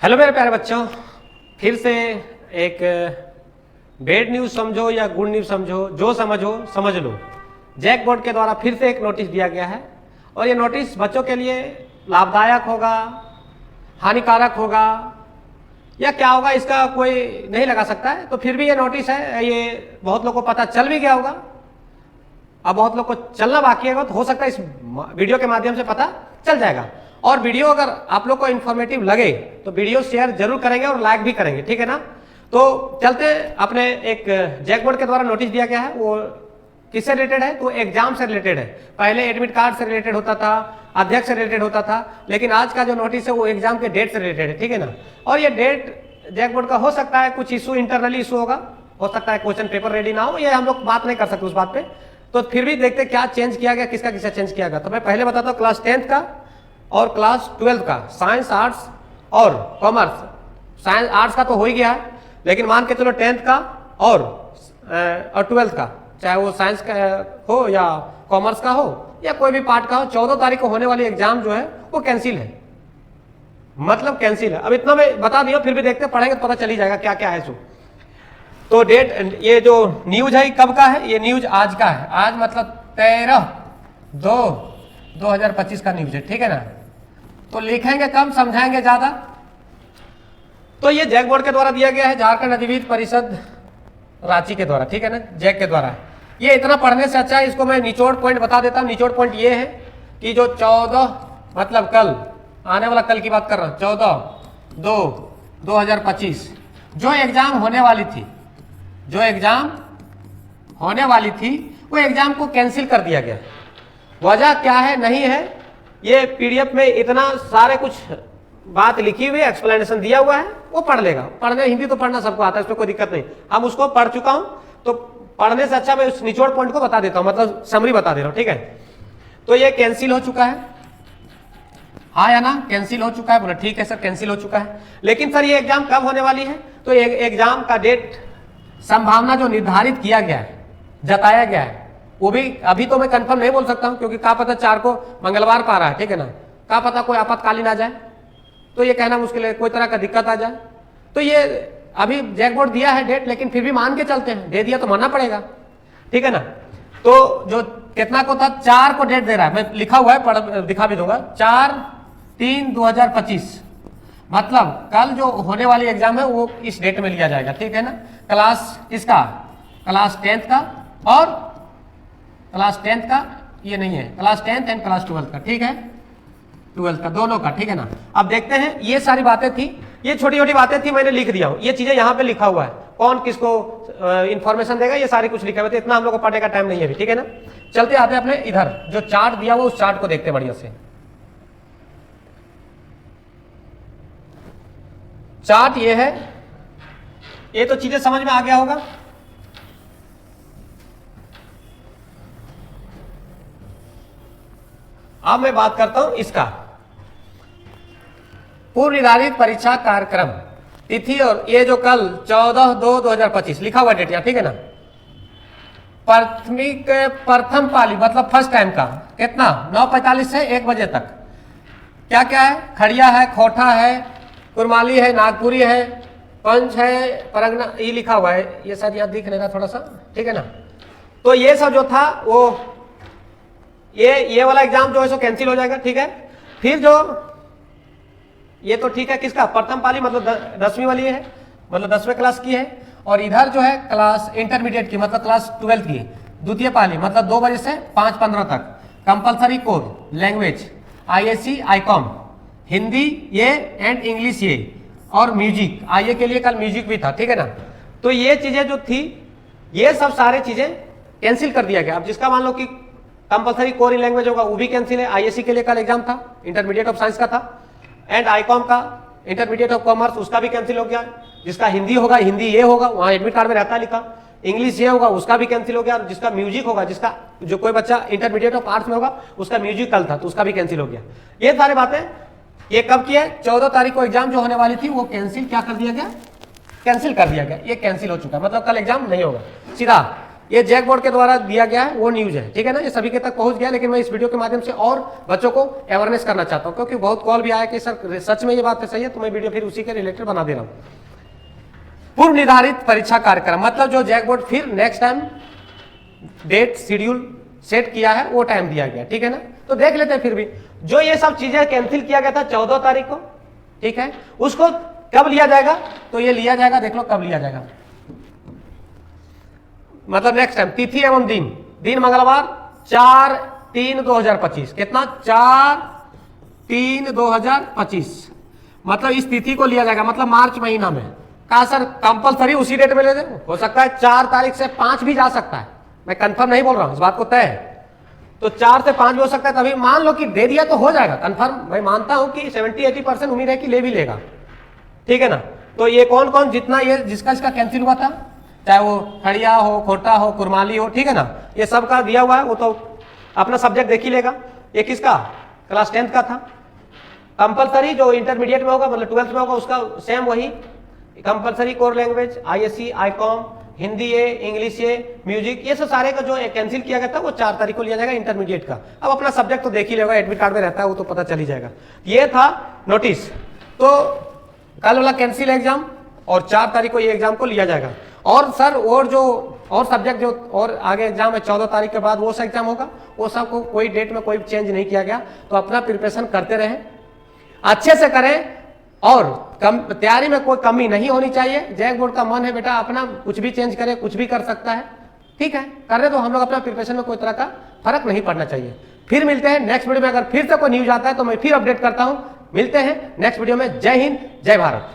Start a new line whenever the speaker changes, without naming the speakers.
Hello मेरे प्यारे बच्चों, फिर से एक बैड न्यूज़ समझो या गुड न्यूज़ समझो, जो समझो समझ लो। जैक बोर्ड के द्वारा फिर से एक नोटिस दिया गया है और ये नोटिस बच्चों के लिए लाभदायक होगा, हानिकारक होगा या क्या होगा इसका कोई नहीं लगा सकता है। तो फिर भी ये नोटिस है, ये बहुत लोगों को पता चल भी गया होगा, अब बहुत लोग को चलना बाकी है, तो हो सकता है इस वीडियो के माध्यम से पता चल जाएगा। और वीडियो अगर आप लोग को इन्फॉर्मेटिव लगे तो वीडियो शेयर जरूर करेंगे और लाइक भी करेंगे, ठीक है ना। तो चलते अपने एक जैक बोर्ड के द्वारा नोटिस दिया गया है, वो किससे रिलेटेड है तो एग्जाम से रिलेटेड है। पहले एडमिट कार्ड से रिलेटेड होता था, अध्यक्ष से रिलेटेड होता था, लेकिन आज का जो नोटिस है वो एग्जाम के डेट से रिलेटेड है, ठीक है ना। और ये डेट जैक बोर्ड का हो सकता है कुछ इशू इंटरनली इशू होगा, हो सकता है क्वेश्चन पेपर रेडी ना हो, ये हम लोग बात नहीं कर सकते उस बात पे। तो फिर भी देखते क्या चेंज किया गया, किसका किसका चेंज किया गया। तो मैं पहले बताता हूँ क्लास 10th का और क्लास 12th का, साइंस आर्ट्स और कॉमर्स। साइंस आर्ट्स का तो हो ही गया है, लेकिन मान के चलो 10th का और 12th का, चाहे वो साइंस का हो या कॉमर्स का हो या कोई भी पार्ट का हो, 14 तारीख को होने वाली एग्जाम जो है वो कैंसिल है, मतलब कैंसिल है। अब इतना मैं बता दिया, फिर भी देखते पढ़ेंगे तो पता चल ही जाएगा क्या क्या है। तो डेट, ये जो न्यूज है कब का है, ये न्यूज आज का है, आज मतलब 13/2/2025 का न्यूज है, ठीक है ना। तो लिखेंगे कम, समझाएंगे ज्यादा। तो ये जैक बोर्ड के द्वारा दिया गया है, झारखंड अधिविद्य परिषद रांची के द्वारा, ठीक है ना, जैक के द्वारा। ये इतना पढ़ने से अच्छा है, इसको मैं निचोड़ पॉइंट बता देता हूँ। निचोड़ पॉइंट ये है कि जो 14 मतलब कल आने वाला, कल की बात कर रहा हूँ, 14/2/2025 जो एग्जाम होने वाली थी, जो एग्जाम होने वाली थी वो एग्जाम को कैंसिल कर दिया गया। वजह क्या है नहीं है, ये पीडीएफ में इतना सारे कुछ बात लिखी हुई है, एक्सप्लेनेशन दिया हुआ है, वो पढ़ लेगा। पढ़ने हिंदी तो पढ़ना सबको आता है, इसमें कोई दिक्कत नहीं। हम उसको पढ़ चुका हूं, तो पढ़ने से अच्छा मैं उस निचोड़ पॉइंट को बता देता हूं, मतलब समरी बता दे रहा हूं, ठीक है। तो ये कैंसिल हो चुका है, हाँ या ना, कैंसिल हो चुका है। बोला ठीक है सर, कैंसिल हो चुका है। लेकिन सर ये एग्जाम कब होने वाली है, तो एग्जाम का डेट संभावना जो निर्धारित किया गया है, जताया गया है, वो भी अभी तो मैं कंफर्म नहीं बोल सकता हूं, क्योंकि क्या पता 4 को मंगलवार पा रहा है, ठीक है ना, क्या पता कोई आपातकालीन आ जाए, तो ये कहना मुश्किल है, कोई तरह का दिक्कत आ जाए। तो ये अभी जैक बोर्ड दिया है डेट, लेकिन फिर भी मान के चलते हैं, दे दिया तो मानना पड़ेगा, ठीक है ना। तो जो कितना को था, 4 को डेट दे रहा है, मैं लिखा हुआ है, पढ़ दिखा भी दूंगा, 4/3/2025 मतलब कल जो होने वाली एग्जाम है वो इस डेट में लिया जाएगा, ठीक है ना। क्लास किसका, क्लास 10th का और क्लास 10th का, ये नहीं है, class 10th and class 12th का, ठीक है, 12th का दोनों का, ठीक है ना। अब देखते हैं, ये सारी बातें थी, ये छोटी छोटी बातें थी, मैंने लिख दिया हूं, ये चीजें यहाँ पे लिखा हुआ है, कौन किसको इंफॉर्मेशन देगा, ये सारी कुछ लिखा हुआ है। इतना हम लोग को पढ़ने का टाइम नहीं है अभी, ठीक है ना। चलते आते अपने इधर, जो चार्ट दिया हुआ उस चार्ट को देखते बढ़िया से। चार्ट ये है, ये तो चीजें समझ में आ गया होगा। अब मैं बात करता हूं इसका, पूर्व निर्धारित परीक्षा कार्यक्रम तिथि, और ये जो कल 14/2/2025 लिखा हुआ डेट, ठीक है ना। प्राथमिक प्रथम पाली मतलब फर्स्ट टाइम का कितना, 9:45 से 1 बजे तक। क्या क्या है, खड़िया है, खोटा है, कुरमाली है, नागपुरी है, पंच है, परगना, ये लिखा हुआ है, ये शायद यहाँ दिख नहीं रहा थोड़ा सा, ठीक है ना। तो ये सब जो था वो ये वाला एग्जाम जो है सो कैंसिल हो जाएगा, ठीक है। फिर जो ये तो ठीक है, किसका, प्रथम पाली मतलब 10वीं वाली है, मतलब 10वें क्लास की है। और इधर जो है क्लास इंटरमीडिएट की, मतलब क्लास 12th की द्वितीय पाली, मतलब 2 बजे से 5:15 तक। Compulsory core language ISC ICOM, Hindi ये एंड इंग्लिश ये, और म्यूजिक, आईए के लिए कल म्यूजिक भी था, ठीक है ना। तो ये चीजें जो थी, ये सब सारे चीजें कैंसिल कर दिया गया। अब जिसका मान लो कि कंपलसरी कोर इन लैंग्वेज होगा वो भी कैंसिल है, ISC के लिए कल एग्जाम था, इंटरमीडिएट ऑफ साइंस का था, एंड ICOM का इंटरमीडिएट ऑफ कॉमर्स उसका भी कैंसिल हो गया। जिसका हिंदी होगा, हिंदी ये होगा, वहां एडमिट कार्ड में रहता है लिखा, इंग्लिश ये होगा, उसका भी कैंसिल हो गया। जिसका म्यूजिक होगा, जिसका जो कोई बच्चा इंटरमीडिएट ऑफ आर्ट्स में होगा उसका म्यूजिक कल था, तो उसका भी कैंसिल हो गया। ये सारी बातें ये कब की है, 14 तारीख को एग्जाम जो होने वाली थी वो कैंसिल क्या कर दिया गया, कैंसिल कर दिया गया, ये कैंसिल हो चुका है, मतलब कल एग्जाम नहीं होगा। सीधा ये जैक बोर्ड के द्वारा दिया गया है वो न्यूज है, ठीक है ना, ये सभी के तक पहुंच गया, लेकिन मैं इस वीडियो के माध्यम से और बच्चों को अवेयरनेस करना चाहता हूं, क्योंकि बहुत कॉल भी आया कि सर सच में ये बात सही है, तो मैं वीडियो फिर उसी के रिलेटेड बना दे रहा हूं। पूर्व निर्धारित परीक्षा कार्यक्रम, मतलब जो जैक बोर्ड फिर next time date schedule set किया है वो टाइम दिया गया, ठीक है ना। तो देख लेते हैं फिर भी जो ये सब चीजें कैंसिल किया गया था 14 तारीख को, ठीक है, उसको कब लिया जाएगा, तो ये लिया जाएगा, देख लो कब लिया जाएगा, मतलब नेक्स्ट टाइम तिथि एवं दिन मंगलवार 4/3/2025, कितना 4/3/2025, मतलब इस तिथि को लिया जाएगा, मतलब मार्च महीना में। कहा सर कंपलसरी उसी डेट में ले दे, हो सकता है 4 तारीख से 5 भी जा सकता है, मैं कंफर्म नहीं बोल रहा हूं, इस बात को तय है, तो 4 से 5 भी हो सकता है, तभी मान लो कि दे दिया तो हो जाएगा कंफर्म, मैं मानता हूं कि 70-80% उम्मीद है कि ले भी लेगा, ठीक है ना। तो ये कौन कौन जितना ये जिसका इसका कैंसिल हुआ था, चाहे वो खड़िया हो, खोटा हो, कुरमाली हो, ठीक है ना, ये सब का दिया हुआ है, वो तो अपना सब्जेक्ट देख ही लेगा। ये किसका क्लास 10th का था, कंपलसरी जो इंटरमीडिएट में होगा मतलब 12th में होगा उसका सेम वही compulsory core language, ISC, Icom, Hindi ये, इंग्लिश ये, म्यूजिक, ये सब सारे का जो कैंसिल किया गया था वो 4 तारीख को लिया जाएगा इंटरमीडिएट का। अब अपना सब्जेक्ट तो देख ही लेगा, एडमिट कार्ड में रहता है वो तो पता चल ही जाएगा। ये था नोटिस, तो कल वाला कैंसिल एग्जाम और 4 तारीख को ये एग्जाम को लिया जाएगा। और सर और जो और सब्जेक्ट जो और आगे एग्जाम है 14 तारीख के बाद वो सा एग्जाम होगा, वो सब को कोई डेट में कोई चेंज नहीं किया गया, तो अपना प्रिपरेशन करते रहें, अच्छे से करें और तैयारी में कोई कमी नहीं होनी चाहिए। जैक बोर्ड का मन है बेटा अपना कुछ भी चेंज करे, कुछ भी कर सकता है, ठीक है, करने तो हम लोग अपना प्रिपरेशन में कोई तरह का फर्क नहीं पड़ना चाहिए। फिर मिलते हैं नेक्स्ट वीडियो में, अगर फिर से कोई न्यूज आता है तो मैं फिर अपडेट करता हूं। मिलते हैं नेक्स्ट वीडियो में, जय हिंद जय भारत।